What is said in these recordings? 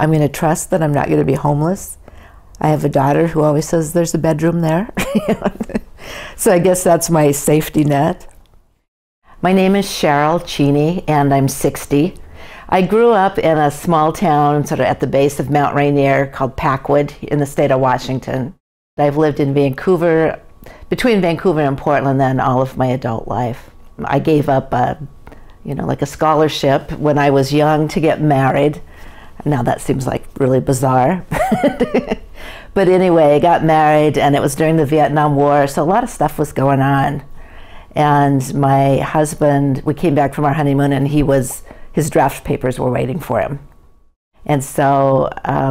I'm going to trust that I'm not going to be homeless. I have a daughter who always says there's a bedroom there. So I guess that's my safety net. My name is Cheryl Cheney, and I'm 60. I grew up in a small town sort of at the base of Mount Rainier called Packwood in the state of Washington. I've lived in Vancouver, between Vancouver and Portland, then all of my adult life. I gave up like a scholarship when I was young to get married. Now that seems like really bizarre. But anyway, I got married, and it was during the Vietnam War, so a lot of stuff was going on. And my husband, we came back from our honeymoon, and his draft papers were waiting for him. And so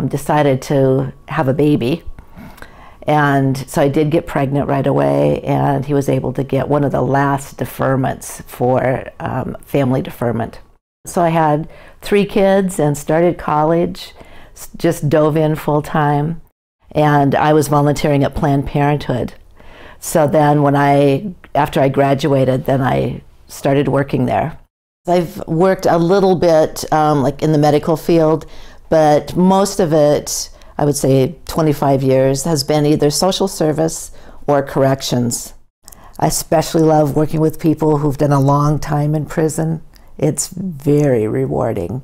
decided to have a baby. And so I did get pregnant right away, and he was able to get one of the last deferments for family deferment. So I had 3 kids and started college, just dove in full time, and I was volunteering at Planned Parenthood. So then after I graduated, then I started working there. I've worked a little bit like in the medical field, but most of it, I would say 25 years, has been either social service or corrections. I especially love working with people who've done a long time in prison. It's very rewarding.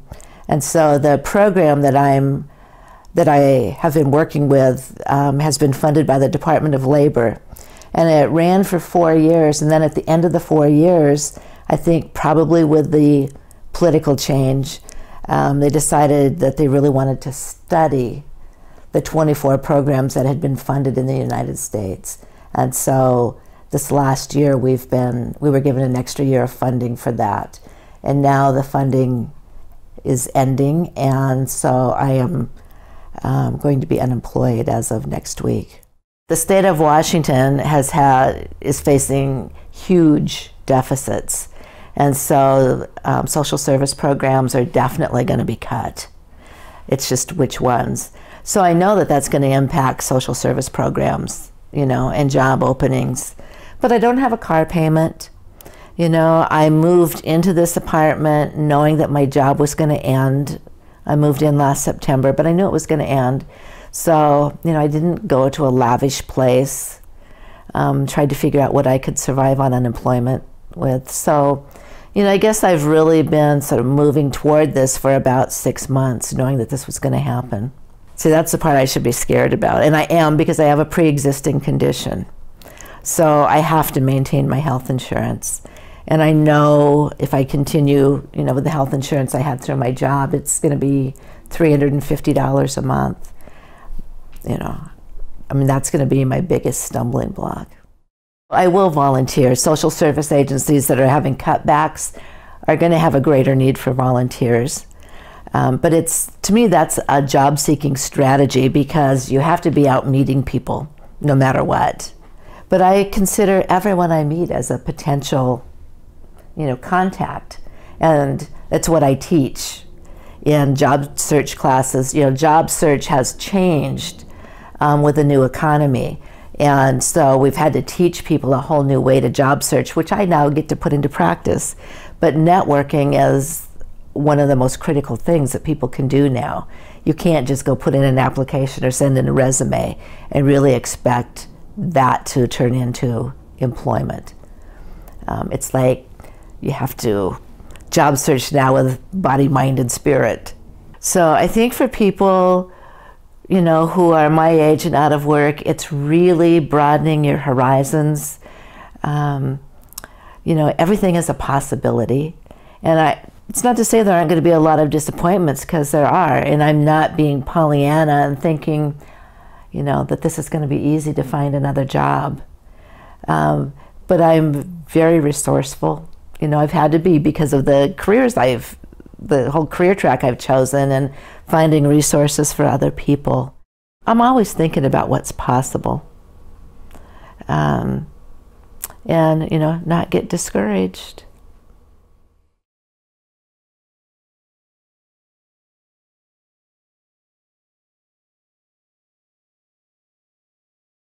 And so the program that I have been working with has been funded by the Department of Labor. And it ran for 4 years, and then at the end of the 4 years, I think probably with the political change, they decided that they really wanted to study the 24 programs that had been funded in the United States. And so this last year we were given an extra year of funding for that. And now the funding is ending, and so I am going to be unemployed as of next week. The state of Washington is facing huge deficits, and so social service programs are definitely going to be cut. It's just which ones. So I know that that's going to impact social service programs, and job openings. But I don't have a car payment. I moved into this apartment knowing that my job was going to end. I moved in last September, but I knew it was going to end. So, I didn't go to a lavish place, tried to figure out what I could survive on unemployment with. So, I guess I've really been sort of moving toward this for about 6 months, knowing that this was going to happen. See, that's the part I should be scared about. And I am, because I have a pre-existing condition. So I have to maintain my health insurance. And I know if I continue, with the health insurance I had through my job, it's going to be $350 a month. That's going to be my biggest stumbling block. I will volunteer. Social service agencies that are having cutbacks are going to have a greater need for volunteers. But to me, that's a job-seeking strategy, because you have to be out meeting people no matter what. But I consider everyone I meet as a potential, contact. And that's what I teach in job search classes. Job search has changed with the new economy. And so we've had to teach people a whole new way to job search, which I now get to put into practice. But networking is one of the most critical things that people can do now. You can't just go put in an application or send in a resume and really expect that to turn into employment. It's like you have to job search now with body, mind, and spirit. So I think for people, who are my age and out of work, it's really broadening your horizons. Everything is a possibility. And it's not to say there aren't going to be a lot of disappointments, because there are. And I'm not being Pollyanna and thinking, that this is going to be easy to find another job. But I'm very resourceful. I've had to be, because of the the whole career track I've chosen, and finding resources for other people. I'm always thinking about what's possible. And, not get discouraged.